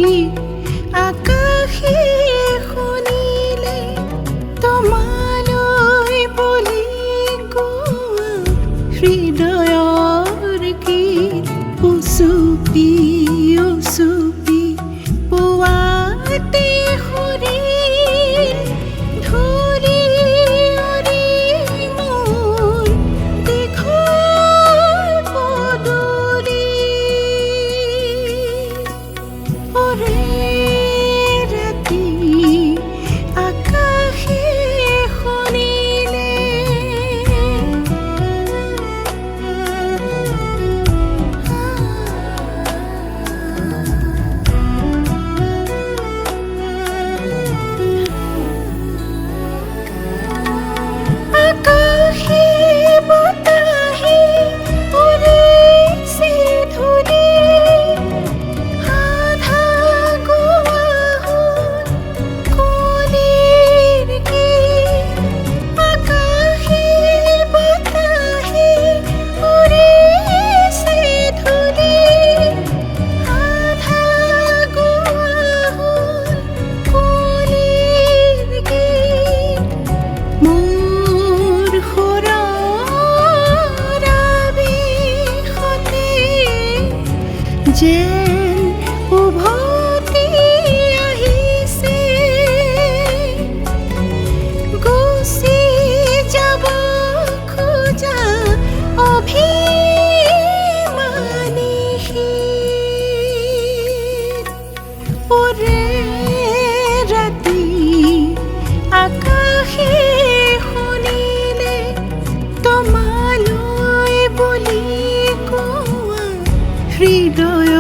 আকাশে শুনিলে তোমালৈ বুলি গোৱা হৃদয়ৰ গীত উচুপি উচুপি পুৱাতে সুৰিল ধূলি উৰি মোৰ দীঘল পদূলি ওৰে ৰাতি আকাশে শুনিলে আকাশে বতাহে উৰিছে ধূলি আধা গোৱা হ'ল কুলিৰ গীত আকাশে বতাহে উৰিছে ধূলি আধা গোৱা হ'ল কুলিৰ গীত মোৰ সুৰৰ আৱেশতে যেন উভতি আহিছে গুচি যাব খোজা অভিমানী শীত ওৰে ৰাতি আকাশে শুনিলে তোমালৈ বুলি কোৱা হৃদয়